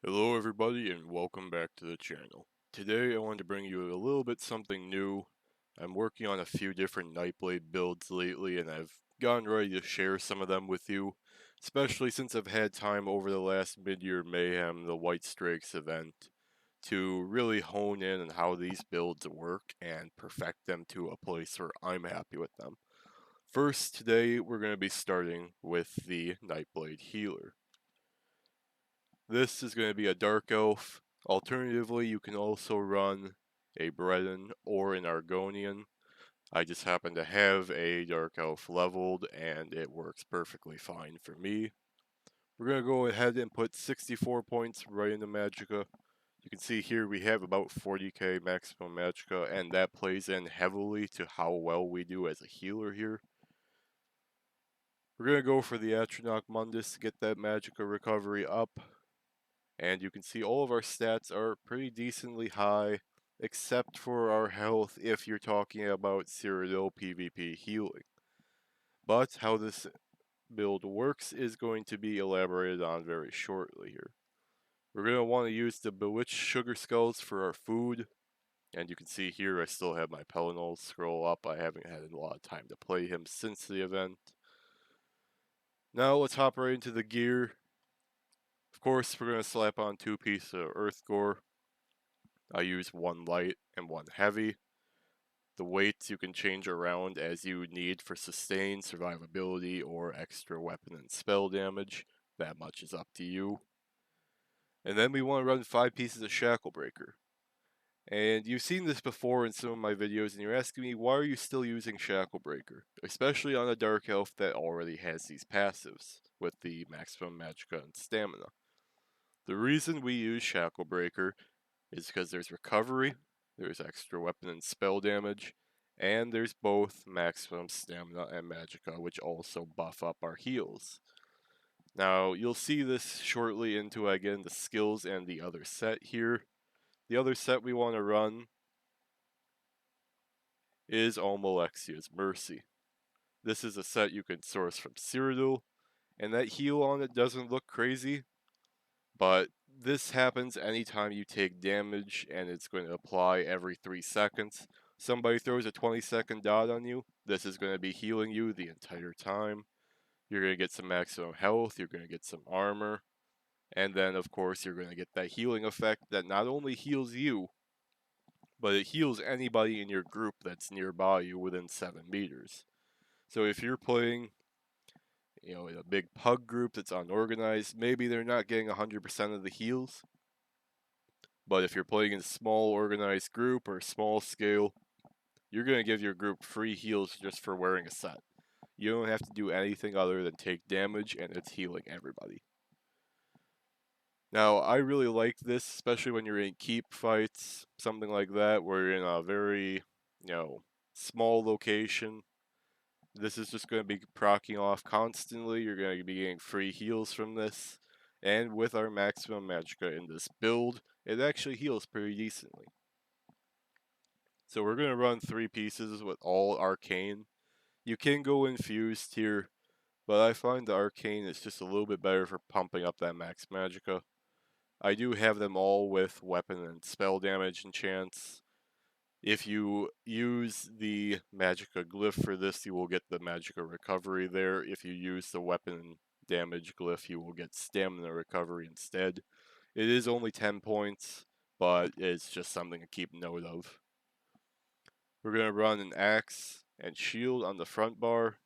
Hello everybody and welcome back to the channel. Today I wanted to bring you a little bit something new. I'm working on a few different Nightblade builds lately and I've gotten ready to share some of them with you, especially since I've had time over the last mid-year mayhem, the White Strakes event, to really hone in on how these builds work and perfect them to a place where I'm happy with them. First, today we're going to be starting with the Nightblade Healer. This is going to be a Dark Elf. Alternatively, you can also run a Breton or an Argonian. I just happen to have a Dark Elf leveled and it works perfectly fine for me. We're going to go ahead and put 64 points right into Magicka. You can see here we have about 40k maximum Magicka, and that plays in heavily to how well we do as a healer here. We're going to go for the Atronach Mundus to get that Magicka recovery up. And you can see all of our stats are pretty decently high, except for our health if you're talking about Cyrodiil PvP healing. But how this build works is going to be elaborated on very shortly here. We're going to want to use the Bewitched Sugar Skulls for our food. And you can see here I still have my Pelinol scroll up. I haven't had a lot of time to play him since the event. Now let's hop right into the gear. Of course, we're going to slap on 2 pieces of Earth Gore. I use 1 light and 1 heavy. The weights you can change around as you need for sustain, survivability, or extra weapon and spell damage. That much is up to you. And then we want to run 5 pieces of Shacklebreaker. And you've seen this before in some of my videos, and you're asking me, why are you still using Shacklebreaker? Especially on a Dark Elf that already has these passives, with the maximum Magicka and stamina. The reason we use Shacklebreaker is because there's recovery, there's extra weapon and spell damage, and there's both maximum stamina and magicka, which also buff up our heals. Now, you'll see this shortly into, again, the skills and the other set here. The other set we want to run is Almalexia's Mercy. This is a set you can source from Cyrodiil, and that heal on it doesn't look crazy, but this happens anytime you take damage, and it's going to apply every 3 seconds. Somebody throws a 20-second dot on you, this is going to be healing you the entire time. You're going to get some maximum health, you're going to get some armor, and then of course you're going to get that healing effect that not only heals you, but it heals anybody in your group that's nearby you within 7 meters. So if you're playing in a big pug group that's unorganized, maybe they're not getting 100% of the heals. But if you're playing in a small organized group or small scale, you're going to give your group free heals just for wearing a set. You don't have to do anything other than take damage, and it's healing everybody. Now, I really like this, especially when you're in keep fights, something like that, where you're in a very, small location. This is just going to be proccing off constantly. You're going to be getting free heals from this. And with our maximum magicka in this build, it actually heals pretty decently. So we're going to run 3 pieces with all arcane. You can go infused here, but I find the arcane is just a little bit better for pumping up that max magicka. I do have them all with weapon and spell damage enchants. If you use the Magicka glyph for this, you will get the Magicka recovery there. If you use the weapon damage glyph, you will get stamina recovery instead. It is only 10 points, but it's just something to keep note of. We're going to run an axe and shield on the front bar.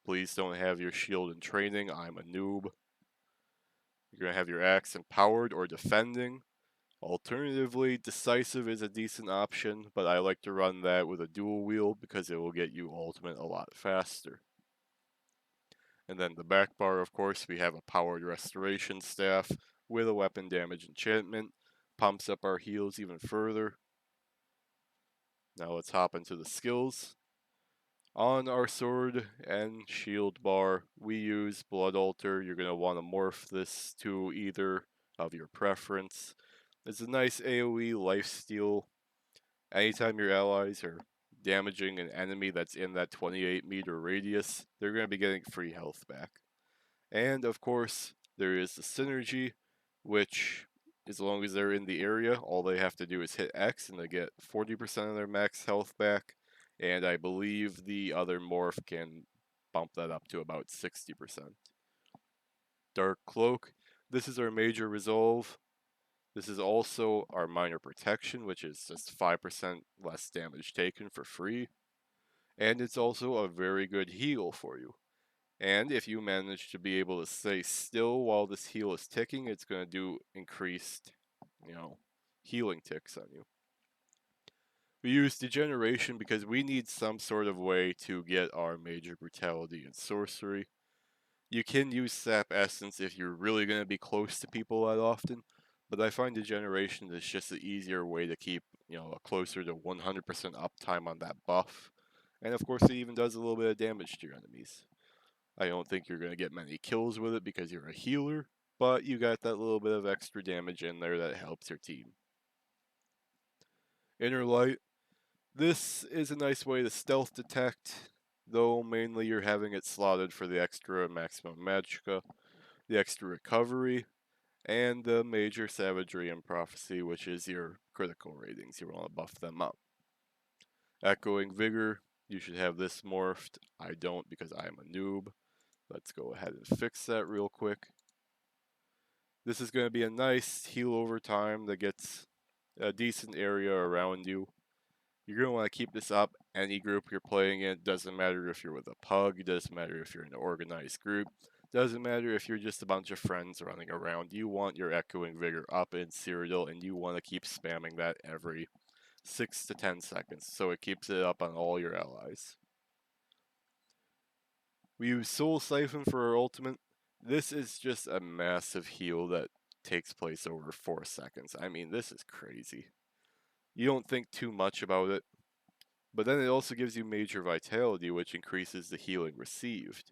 Please don't have your shield in training, I'm a noob. You're going to have your axe empowered or defending. Alternatively, decisive is a decent option, but I like to run that with a dual wield because it will get you ultimate a lot faster. And then the back bar, of course, we have a powered restoration staff with a weapon damage enchantment. Pumps up our heals even further. Now let's hop into the skills. On our sword and shield bar, we use Blood Altar. You're going to want to morph this to either of your preference. It's a nice AoE lifesteal. Anytime your allies are damaging an enemy that's in that 28-meter radius, they're going to be getting free health back. And of course, there is the synergy, which as long as they're in the area, all they have to do is hit X and they get 40% of their max health back. And I believe the other morph can bump that up to about 60%. Dark Cloak. This is our major resolve. This is also our minor protection, which is just 5% less damage taken for free. And it's also a very good heal for you. And if you manage to be able to stay still while this heal is ticking, it's going to do increased, healing ticks on you. We use Degeneration because we need some sort of way to get our Major Brutality and Sorcery. You can use Sap Essence if you're really going to be close to people that often, but I find Degeneration is just the easier way to keep, closer to 100% uptime on that buff. And of course, it even does a little bit of damage to your enemies. I don't think you're going to get many kills with it because you're a healer, but you got that little bit of extra damage in there that helps your team. Inner Light. This is a nice way to stealth detect, though mainly you're having it slotted for the extra maximum magicka, the extra recovery, and the major savagery and prophecy, which is your critical ratings. You want to buff them up. Echoing Vigor. You should have this morphed. I don't because I am a noob. Let's go ahead and fix that real quick. This is going to be a nice heal over time that gets a decent area around you. You're going to want to keep this up any group you're playing in. Doesn't matter if you're with a pug, doesn't matter if you're in an organized group, doesn't matter if you're just a bunch of friends running around. You want your Echoing Vigor up in Cyrodiil, and you want to keep spamming that every 6 to 10 seconds, so it keeps it up on all your allies. We use Soul Siphon for our ultimate. This is just a massive heal that takes place over 4 seconds. I mean, this is crazy. You don't think too much about it, but then it also gives you Major Vitality, which increases the healing received.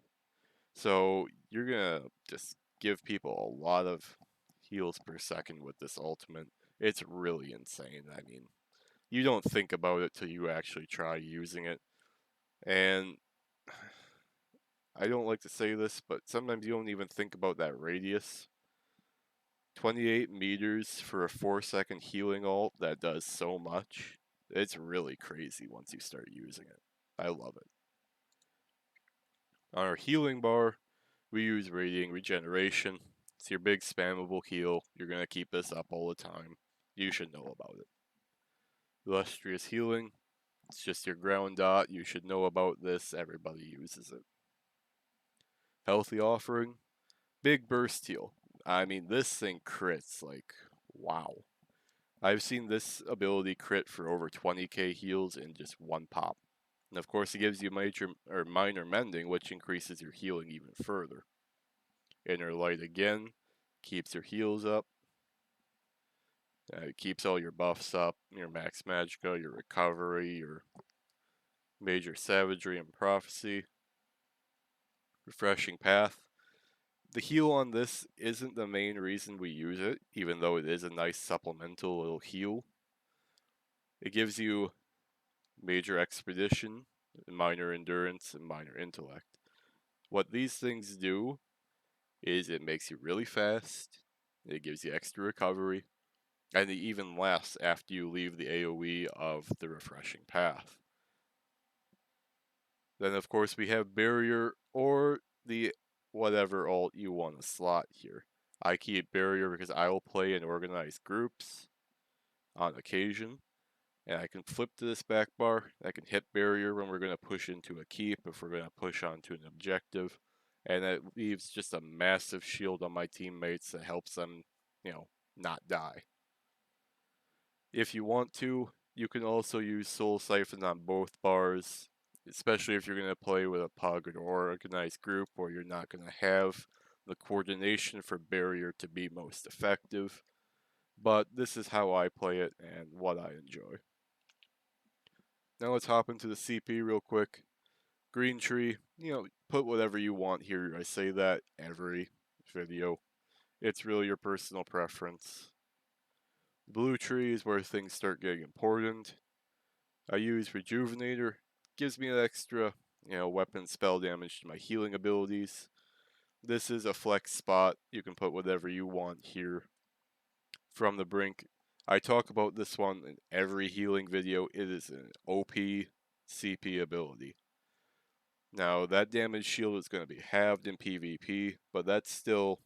So you're gonna just give people a lot of heals per second with this ultimate. It's really insane. I mean, you don't think about it till you actually try using it. And I don't like to say this, but sometimes you don't even think about that radius. 28 meters for a 4-second healing ult that does so much. It's really crazy once you start using it. I love it. On our healing bar, we use Radiant Regeneration. It's your big spammable heal. You're going to keep this up all the time. You should know about it. Illustrious Healing. It's just your ground dot. You should know about this. Everybody uses it. Healthy Offering. Big burst heal. I mean, this thing crits like, wow. I've seen this ability crit for over 20k heals in just one pop. And of course, it gives you major or minor mending, which increases your healing even further. Inner Light again keeps your heals up. It keeps all your buffs up, your max magicka, your recovery, your major savagery and prophecy. Refreshing Path. The heal on this isn't the main reason we use it, even though it is a nice supplemental little heal. It gives you major expedition, minor endurance, and minor intellect. What these things do is it makes you really fast, it gives you extra recovery, and it even lasts after you leave the AoE of the Refreshing Path. Then of course we have Barrier or the whatever ult you want to slot here. I keep Barrier because I will play in organized groups on occasion. And I can flip to this back bar. I can hit Barrier when we're going to push into a keep, if we're going to push onto an objective. And that leaves just a massive shield on my teammates that helps them, not die. If you want to, you can also use Soul Siphon on both bars, especially if you're going to play with a pug or organized group where you're not going to have the coordination for Barrier to be most effective. But this is how I play it and what I enjoy. Now let's hop into the CP real quick. Green tree, put whatever you want here. I say that every video. It's really your personal preference. Blue tree is where things start getting important. I use Rejuvenator. Gives me an extra, weapon spell damage to my healing abilities. This is a flex spot. You can put whatever you want here. from the brink. I talk about this one in every healing video. It is an OP CP ability. Now, that damage shield is going to be halved in PvP, but that's still,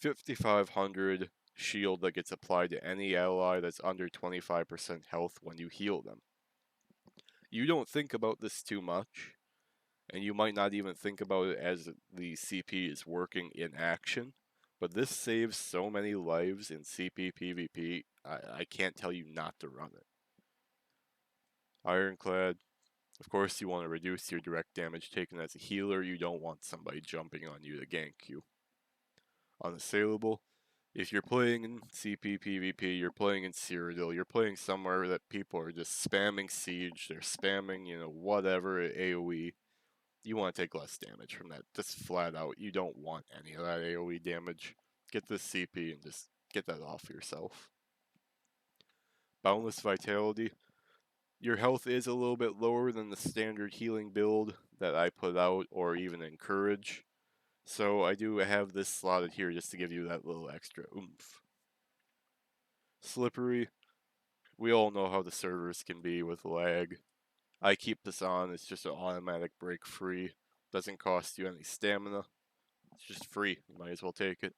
5,500 shield that gets applied to any ally that's under 25% health when you heal them. You don't think about this too much, and you might not even think about it as the CP is working in action, but this saves so many lives in CP PvP, I can't tell you not to run it. Ironclad, of course you want to reduce your direct damage taken as a healer, you don't want somebody jumping on you to gank you. Unassailable, if you're playing in CP PvP, you're playing in Cyrodiil, you're playing somewhere that people are just spamming siege, they're spamming, whatever AoE, you want to take less damage from that. Just flat out, you don't want any of that AoE damage. Get this CP and just get that off yourself. Boundless Vitality. Your health is a little bit lower than the standard healing build that I put out or even encourage. So I do have this slotted here just to give you that little extra oomph. Slippery. We all know how the servers can be with lag. I keep this on, it's just an automatic break free. Doesn't cost you any stamina. It's just free, you might as well take it.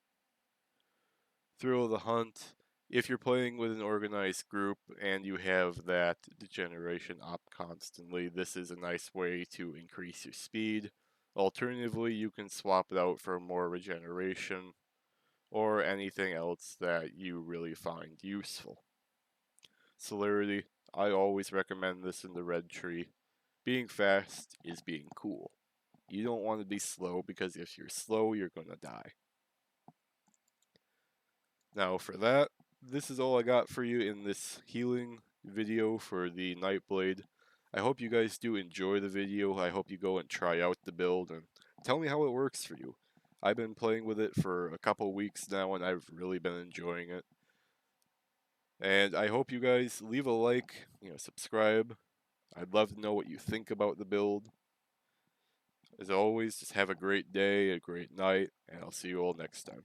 Thrill of the Hunt. If you're playing with an organized group and you have that degeneration up constantly, this is a nice way to increase your speed. Alternatively, you can swap it out for more regeneration or anything else that you really find useful. Celerity. I always recommend this in the red tree. Being fast is being cool. You don't want to be slow because if you're slow, you're going to die. Now for that, this is all I got for you in this healing video for the Nightblade. I hope you guys do enjoy the video. I hope you go and try out the build and tell me how it works for you. I've been playing with it for a couple weeks now and I've really been enjoying it. And I hope you guys leave a like, subscribe. I'd love to know what you think about the build. As always, just have a great day, a great night, and I'll see you all next time.